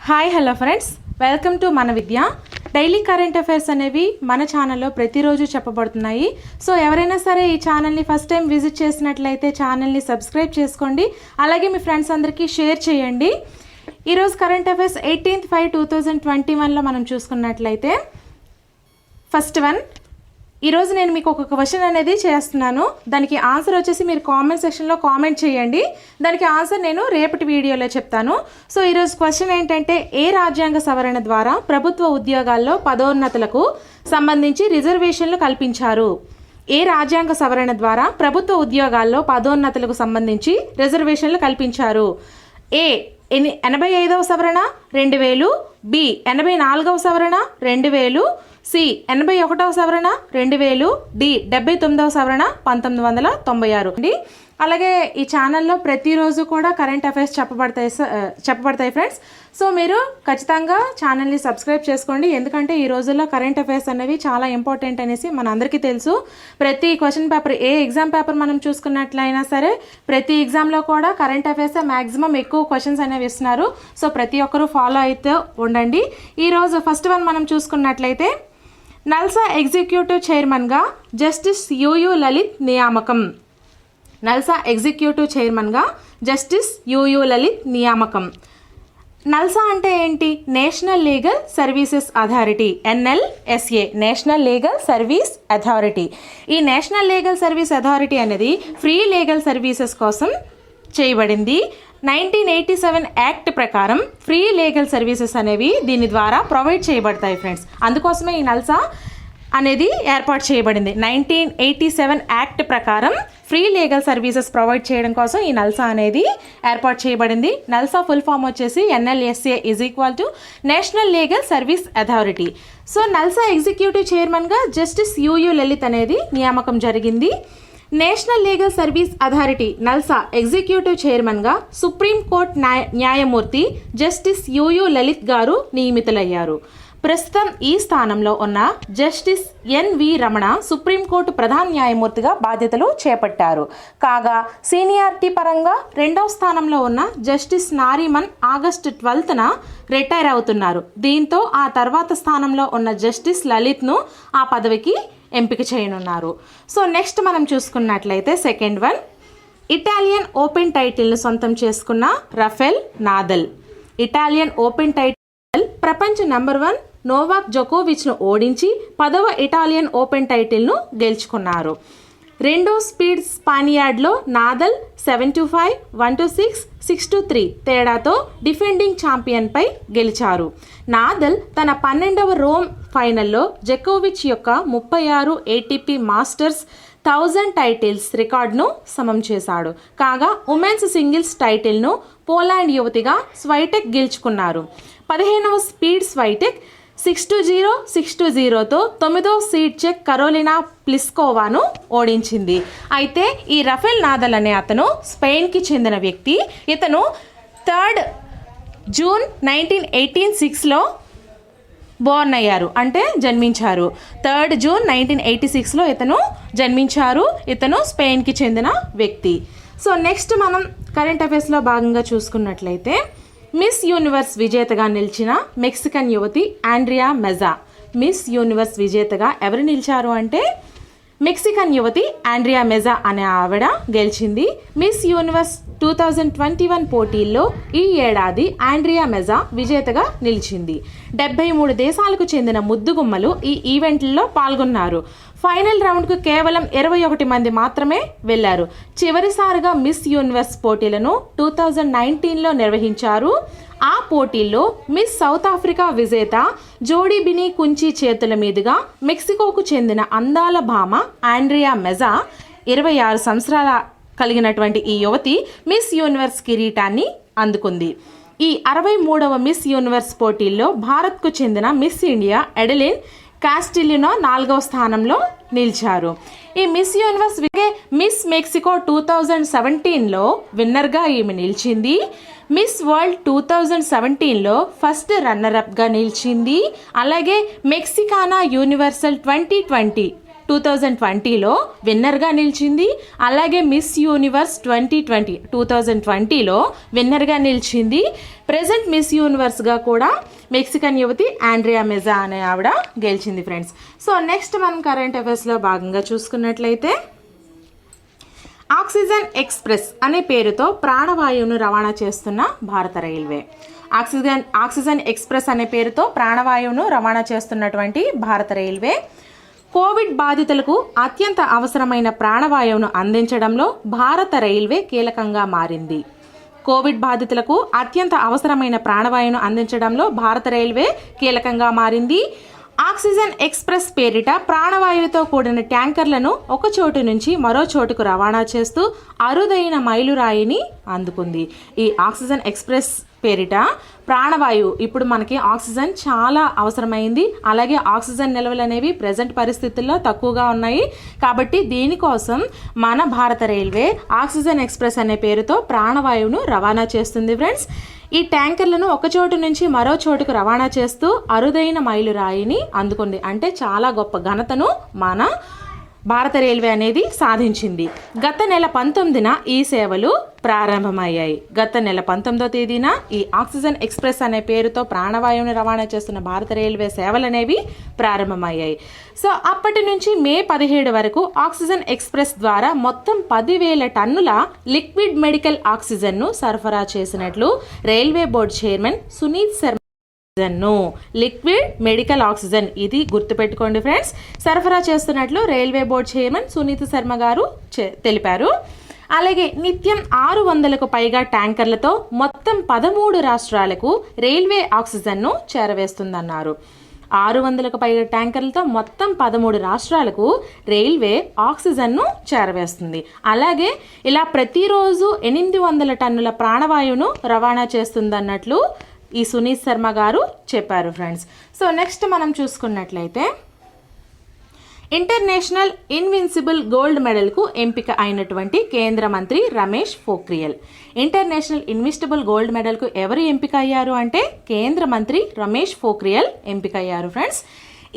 Hi hello friends, welcome to మన విద్య. Daily current affairs అనేవి మన ఛానల్లో ప్రతిరోజు చెప్పబడుతున్నాయి. సో ఎవరైనా సరే ఈ ఛానల్ని ఫస్ట్ టైం విజిట్ చేసినట్లయితే ఛానల్ని సబ్స్క్రైబ్ చేసుకోండి. అలాగే మీ ఫ్రెండ్స్ అందరికీ షేర్ చేయండి. ఈరోజు కరెంట్ అఫైర్స్ 18/5/2021లో మనం చూసుకున్నట్లయితే ఫస్ట్ వన్, ఈరోజు నేను మీకు ఒక క్వశ్చన్ అనేది చేస్తున్నాను. దానికి ఆన్సర్ వచ్చేసి మీరు కామెంట్ సెక్షన్లో కామెంట్ చేయండి. దానికి ఆన్సర్ నేను రేపటి వీడియోలో చెప్తాను. సో ఈరోజు క్వశ్చన్ ఏంటంటే, ఏ రాజ్యాంగ సవరణ ద్వారా ప్రభుత్వ ఉద్యోగాల్లో పదోన్నతులకు సంబంధించి రిజర్వేషన్లు కల్పించారు? ఏ రాజ్యాంగ సవరణ ద్వారా ప్రభుత్వ ఉద్యోగాల్లో పదోన్నతులకు సంబంధించి రిజర్వేషన్లు కల్పించారు? ఏ 85వ సవరణ 2000, బి 84వ సవరణ 2000, సి 81వ సవరణ 2000, డి 79వ సవరణ 1996. అలాగే ఈ ఛానల్లో ప్రతిరోజు కూడా కరెంట్ అఫైర్స్ చెప్పబడతాయి ఫ్రెండ్స్. సో మీరు ఖచ్చితంగా ఛానల్ని సబ్స్క్రైబ్ చేసుకోండి. ఎందుకంటే ఈ రోజుల్లో కరెంట్ అఫైర్స్ అనేవి చాలా ఇంపార్టెంట్ అనేసి మన అందరికీ తెలుసు. ప్రతి క్వశ్చన్ పేపర్, ఏ ఎగ్జామ్ పేపర్ మనం చూసుకున్నట్లయినా సరే ప్రతి ఎగ్జామ్లో కూడా కరెంట్ అఫైర్స్ మ్యాక్సిమం ఎక్కువ క్వశ్చన్స్ అనేవి ఇస్తున్నారు. సో ప్రతి ఒక్కరూ ఫాలో అయితే ఉండండి. ఈరోజు ఫస్ట్ వన్ మనం చూసుకున్నట్లయితే, నల్సా ఎగ్జిక్యూటివ్ చైర్మన్గా జస్టిస్ యుయు లలిత్ నియామకం. నల్సా ఎగ్జిక్యూటివ్ చైర్మన్గా జస్టిస్ యుయు లలిత్ నియామకం. నల్సా అంటే ఏంటి? National legal services authority, NLSA, national legal service authority. ఈ నేషనల్ లీగల్ సర్వీస్ అథారిటీ అనేది ఫ్రీ లీగల్ సర్వీసెస్ కోసం చేయబడింది. 1987 యాక్ట్ ప్రకారం ఫ్రీ లీగల్ సర్వీసెస్ అనేవి దీని ద్వారా ప్రొవైడ్ చేయబడతాయి ఫ్రెండ్స్. అందుకోసమే ఈ నల్సా అనేది ఏర్పాటు చేయబడింది. 1987 యాక్ట్ ప్రకారం ఫ్రీ లీగల్ సర్వీసెస్ ప్రొవైడ్ చేయడం కోసం ఈ నల్సా అనేది ఏర్పాటు చేయబడింది. నల్సా ఫుల్ ఫామ్ వచ్చేసి NLSA = national legal service authority. So NALSA executive చైర్మన్గా జస్టిస్ యుయు లలిత్ అనేది నియామకం జరిగింది. National legal service authority NALSA executive చైర్మన్గా సుప్రీంకోర్టు న్యాయమూర్తి జస్టిస్ యుయు లలిత్ గారు నియమితులయ్యారు. ప్రస్తుతం ఈ స్థానంలో ఉన్న జస్టిస్ NV రమణ సుప్రీంకోర్టు ప్రధాన న్యాయమూర్తిగా బాధ్యతలు చేపట్టారు. కాగా సీనియారిటీ పరంగా రెండవ స్థానంలో ఉన్న జస్టిస్ నారిమన్ ఆగస్టు 12న రిటైర్ అవుతున్నారు. దీంతో ఆ తర్వాత స్థానంలో ఉన్న జస్టిస్ లలిత్ను ఆ పదవికి ఎంపిక చేయనున్నారు. సో నెక్స్ట్ మనం చూసుకున్నట్లయితే సెకండ్ వన్, ఇటాలియన్ ఓపెన్ టైటిల్ను సొంతం చేసుకున్న Rafael Nadal. Italian open title ప్రపంచ నెంబర్ 1 నోవాక్ జోకోవిచ్ను ఓడించి 10వ ఇటాలియన్ ఓపెన్ టైటిల్ను గెలుచుకున్నారు. రెండో స్పీడ్ స్పానియార్డ్లో నాదల్ 7-5, 1-6, 6-3 తేడాతో డిఫెండింగ్ ఛాంపియన్పై గెలిచారు. నాదల్ తన 12వ రోమ్ ఫైనల్లో జకోవిచ్ యొక్క 36 ATP మాస్టర్స్ 1000 టైటిల్స్ రికార్డును సమం చేశాడు. కాగా ఉమెన్స్ సింగిల్స్ టైటిల్ను పోలాండ్ యువతిగా స్వైటెక్ గెలుచుకున్నారు. 15వ స్పీడ్ స్వైటెక్ 6-0, 6-0తో 9వ సీడ్ చెక్ కరోలినా ప్లిస్కోవాను ఓడించింది. అయితే ఈ రఫెల్ నాదల్ అనే అతను స్పెయిన్కి చెందిన వ్యక్తి. ఇతను 3 జూన్ 1986లో బోర్న్ అయ్యారు, అంటే జన్మించారు. 3 జూన్ 1986లో ఇతను జన్మించారు. ఇతను స్పెయిన్కి చెందిన వ్యక్తి. సో నెక్స్ట్ మనం కరెంట్ అఫైర్స్లో భాగంగా చూసుకున్నట్లయితే, మిస్ యూనివర్స్ విజేతగా నిలిచిన మెక్సికన్ యువతి ఆండ్రియా మెజా. మిస్ యూనివర్స్ విజేతగా ఎవరు నిలిచారు అంటే మెక్సికన్ యువతి ఆండ్రియా మెజా అనే ఆవిడ గెలిచింది. మిస్ యూనివర్స్ 2021 పోటీల్లో ఈ ఏడాది ఆండ్రియా మెజా విజేతగా నిలిచింది. 73 దేశాలకు చెందిన ముద్దుగుమ్మలు ఈ ఈవెంట్లో పాల్గొన్నారు. ఫైనల్ రౌండ్కు కేవలం 21 మంది మాత్రమే వెళ్లారు. చివరిసారిగా మిస్ యూనివర్స్ పోటీలను 2019లో నిర్వహించారు. ఆ పోటీల్లో మిస్ సౌత్ ఆఫ్రికా విజేత జోడీ బినీ కుంచి చేతుల మీదుగా మెక్సికోకు చెందిన అందాల భామ ఆండ్రియా మెజా, 26 సంవత్సరాల కలిగినటువంటి ఈ యువతి మిస్ యూనివర్స్ కిరీటాన్ని అందుకుంది. ఈ 63వ మిస్ యూనివర్స్ పోటీల్లో భారత్కు చెందిన మిస్ ఇండియా ఎడెలిన్ కాస్టిలినో 4వ స్థానంలో నిలిచారు. ఈ మిస్ యూనివర్స్ మిస్ మెక్సికో 2017లో విన్నర్గా ఈమె నిలిచింది. మిస్ వరల్డ్ 2017లో ఫస్ట్ రన్నర్ అప్గా నిలిచింది. అలాగే మెక్సికానా యూనివర్సల్ 2020 2020లో విన్నర్గా నిలిచింది. అలాగే మిస్ యూనివర్స్ 2020లో విన్నర్గా నిలిచింది. ప్రెజెంట్ మిస్ యూనివర్స్గా కూడా మెక్సికన్ యువతి ఆండ్రియా మెజా అనే ఆవిడ గెలిచింది ఫ్రెండ్స్. సో నెక్స్ట్ మనం కరెంట్ అఫైర్స్లో భాగంగా చూసుకున్నట్లయితే ఆక్సిజన్ ఎక్స్ప్రెస్ అనే పేరుతో ప్రాణవాయువును రవాణా చేస్తున్న భారత రైల్వే. ఆక్సిజన్ ఎక్స్ప్రెస్ అనే పేరుతో ప్రాణవాయువును రవాణా చేస్తున్నటువంటి భారత రైల్వే కోవిడ్ బాధితులకు అత్యంత అవసరమైన ప్రాణవాయువును అందించడంలో భారత రైల్వే కీలకంగా మారింది. కోవిడ్ బాధితులకు అత్యంత అవసరమైన ప్రాణవాయువును అందించడంలో భారత రైల్వే కీలకంగా మారింది. ఆక్సిజన్ ఎక్స్ప్రెస్ పేరిట ప్రాణవాయువుతో కూడిన ట్యాంకర్లను ఒక చోటు నుంచి మరో చోటుకు రవాణా చేస్తూ అరుదైన మైలురాయిని అందుకుంది. ఈ ఆక్సిజన్ ఎక్స్ప్రెస్ పేరిట ప్రాణవాయువు ఇప్పుడు మనకి ఆక్సిజన్ చాలా అవసరమైంది. అలాగే ఆక్సిజన్ నిల్వలు అనేవి ప్రజెంట్ పరిస్థితుల్లో తక్కువగా ఉన్నాయి. కాబట్టి దీనికోసం మన భారత రైల్వే ఆక్సిజన్ ఎక్స్ప్రెస్ అనే పేరుతో ప్రాణవాయువును రవాణా చేస్తుంది ఫ్రెండ్స్. ఈ ట్యాంకర్లను ఒక చోటు నుంచి మరో చోటుకు రవాణా చేస్తూ అరుదైన మైలురాయిని అందుకుంది. అంటే చాలా గొప్ప ఘనతను మన భారత రైల్వే అనేది సాధించింది. గత నెల 19న ఈ సేవలు ప్రారంభమయ్యాయి. గత నెల 19వ తేదీన ఈ ఆక్సిజన్ ఎక్స్ప్రెస్ అనే పేరుతో ప్రాణవాయువుని రవాణా చేస్తున్న భారత రైల్వే సేవలు అనేవి ప్రారంభమయ్యాయి. సో అప్పటి నుంచి మే 17 వరకు ఆక్సిజన్ ఎక్స్ప్రెస్ ద్వారా మొత్తం 10,000 టన్నుల లిక్విడ్ మెడికల్ ఆక్సిజన్ను సరఫరా చేసినట్లు railway board chairman Sunith Sharma liquid medical oxygen ఇది గుర్తుపెట్టుకోండి ఫ్రెండ్స్, సరఫరా చేస్తున్నట్లు railway board chairman Sunith Sharma గారు తెలిపారు. అలాగే నిత్యం 600కు పైగా ట్యాంకర్లతో మొత్తం 13 రాష్ట్రాలకు రైల్వే ఆక్సిజన్ను చేరవేస్తుందన్నారు. 600కు పైగా ట్యాంకర్లతో మొత్తం 13 రాష్ట్రాలకు రైల్వే ఆక్సిజన్ను చేరవేస్తుంది. అలాగే ఇలా ప్రతిరోజు 800 టన్నుల ప్రాణవాయువును రవాణా చేస్తుందన్నట్లు ఈ సునీత్ శర్మ గారు చెప్పారు ఫ్రెండ్స్. సో నెక్స్ట్ మనం చూసుకున్నట్లయితే ఇంటర్నేషనల్ ఇన్విన్సిబుల్ గోల్డ్ మెడల్కు ఎంపిక అయినటువంటి కేంద్ర మంత్రి Ramesh Pokhriyal. International invincible gold మెడల్కు ఎవరు ఎంపిక అయ్యారు అంటే కేంద్ర మంత్రి రమేష్ పోఖ్రియాల్ ఎంపిక అయ్యారు ఫ్రెండ్స్.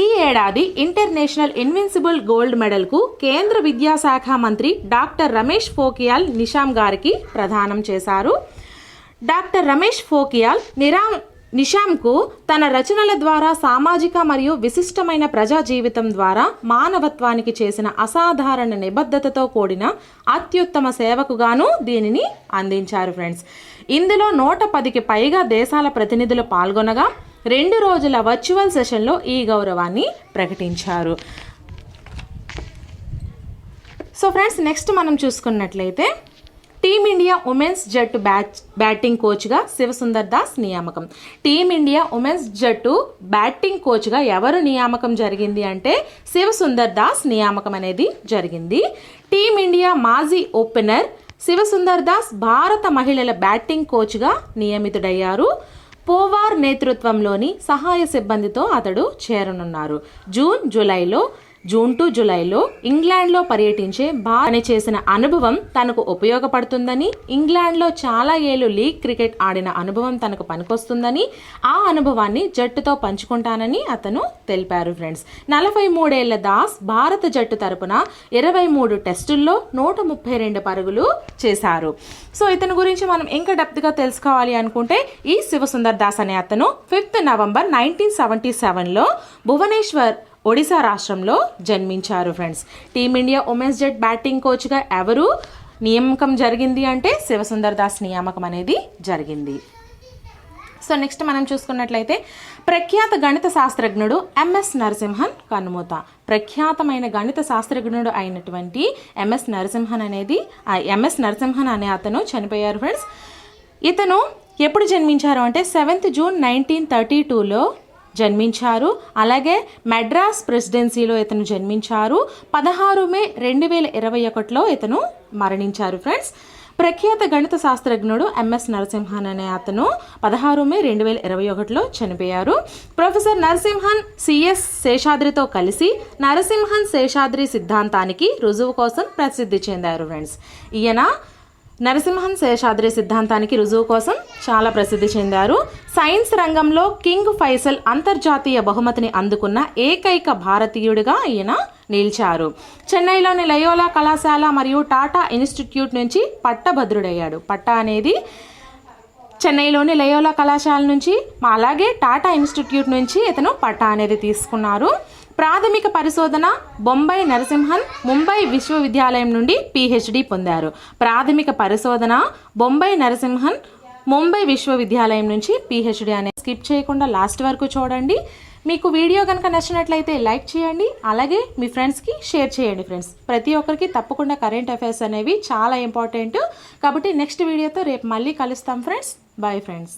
ఈ ఏడాది ఇంటర్నేషనల్ ఇన్విన్సిబుల్ గోల్డ్ మెడల్కు కేంద్ర విద్యాశాఖ మంత్రి డాక్టర్ రమేష్ పోఖ్రియాల్ నిషామ్ గారికి ప్రదానం చేశారు. డాక్టర్ రమేష్ పోఖ్రియాల్ నిషామ్కు తన రచనల ద్వారా సామాజిక మరియు విశిష్టమైన ప్రజా జీవితం ద్వారా మానవత్వానికి చేసిన అసాధారణ నిబద్ధతతో కూడిన అత్యుత్తమ సేవకు గాను దీనిని అందించారు ఫ్రెండ్స్. ఇందులో 110కి పైగా దేశాల ప్రతినిధులు పాల్గొనగా 2 రోజుల వర్చువల్ సెషన్లో ఈ గౌరవాన్ని ప్రకటించారు. సో ఫ్రెండ్స్ నెక్స్ట్ మనం చూసుకున్నట్లయితే టీమిండియా ఉమెన్స్ జట్టు బ్యాటింగ్ కోచ్గా శివసుందర్ దాస్ నియామకం. టీమిండియా ఉమెన్స్ జట్టు బ్యాటింగ్ కోచ్గా ఎవరు నియామకం జరిగింది అంటే శివసుందర్ దాస్ నియామకం అనేది జరిగింది. టీమిండియా మాజీ ఓపెనర్ శివసుందర్ దాస్ భారత మహిళల బ్యాటింగ్ కోచ్గా నియమితుడయ్యారు. పోవార్ నేతృత్వంలోని సహాయ సిబ్బందితో అతడు చేరనున్నారు. జూన్ టు జూలైలో ఇంగ్లాండ్లో పర్యటించే భారత్ చేసిన అనుభవం తనకు ఉపయోగపడుతుందని, ఇంగ్లాండ్లో చాలా ఏళ్ళు లీగ్ క్రికెట్ ఆడిన అనుభవం తనకు పనికొస్తుందని, ఆ అనుభవాన్ని జట్టుతో పంచుకుంటానని అతను తెలిపారు ఫ్రెండ్స్. 43 ఏళ్ల దాస్ భారత జట్టు తరపున 23 టెస్టుల్లో 132 పరుగులు చేశారు. సో ఇతని గురించి మనం ఇంకా డెప్త్గా తెలుసుకోవాలి అనుకుంటే ఈ శివసుందర్ దాస్ అనే అతను 5 నవంబర్ 1977లో భువనేశ్వర్ ఒడిశా రాష్ట్రంలో జన్మించారు ఫ్రెండ్స్. టీమిండియా ఉమెన్స్ జట్ బ్యాటింగ్ కోచ్గా ఎవరు నియామకం జరిగింది అంటే శివసుందర్ దాస్ నియామకం అనేది జరిగింది. సో నెక్స్ట్ మనం చూసుకున్నట్లయితే ప్రఖ్యాత గణిత శాస్త్రజ్ఞుడు ఎంఎస్ నరసింహన్ కన్నుమూత. ప్రఖ్యాతమైన గణిత శాస్త్రజ్ఞుడు అయినటువంటి ఎంఎస్ నరసింహన్ అనే అతను చనిపోయారు ఫ్రెండ్స్. ఇతను ఎప్పుడు జన్మించారు అంటే 7th జూన్ 1932లో జన్మించారు. అలాగే మెడ్రాస్ ప్రెసిడెన్సీలో ఇతను జన్మించారు. 16 మే 2021లో ఇతను మరణించారు ఫ్రెండ్స్. ప్రఖ్యాత గణిత శాస్త్రజ్ఞుడు ఎంఎస్ నరసింహన్ అనే అతను 16 మే 2021లో చనిపోయారు. ప్రొఫెసర్ నరసింహన్ సిఎస్ శేషాద్రితో కలిసి నరసింహన్ శేషాద్రి సిద్ధాంతానికి రుజువు కోసం ప్రసిద్ధి చెందారు ఫ్రెండ్స్. ఈయన నరసింహన్ శేషాద్రి సిద్ధాంతానికి రుజువు కోసం చాలా ప్రసిద్ధి చెందారు. సైన్స్ రంగంలో కింగ్ ఫైసల్ అంతర్జాతీయ బహుమతిని అందుకున్న ఏకైక భారతీయుడిగా ఈయన నిలిచారు. చెన్నైలోని లయోలా కళాశాల మరియు టాటా ఇన్స్టిట్యూట్ నుంచి పట్టభద్రుడయ్యాడు. పట్టా అనేది చెన్నైలోని లయోలా కళాశాల నుంచి, అలాగే టాటా ఇన్స్టిట్యూట్ నుంచి ఇతను పట్టా అనేది తీసుకున్నారు. ప్రాథమిక పరిశోధన బొంబాయి నరసింహన్ ముంబై విశ్వవిద్యాలయం నుండి PhD పొందారు. ప్రాథమిక పరిశోధన బొంబాయి నరసింహన్ ముంబై విశ్వవిద్యాలయం నుంచి PhD అనేది స్కిప్ చేయకుండా లాస్ట్ వరకు చూడండి. మీకు వీడియో కనుక నచ్చినట్లయితే లైక్ చేయండి, అలాగే మీ ఫ్రెండ్స్కి షేర్ చేయండి. ఫ్రెండ్స్, ప్రతి ఒక్కరికి తప్పకుండా కరెంట్ అఫైర్స్ అనేవి చాలా ఇంపార్టెంట్. కాబట్టి నెక్స్ట్ వీడియోతో రేపు మళ్ళీ కలుస్తాం ఫ్రెండ్స్. Bye friends.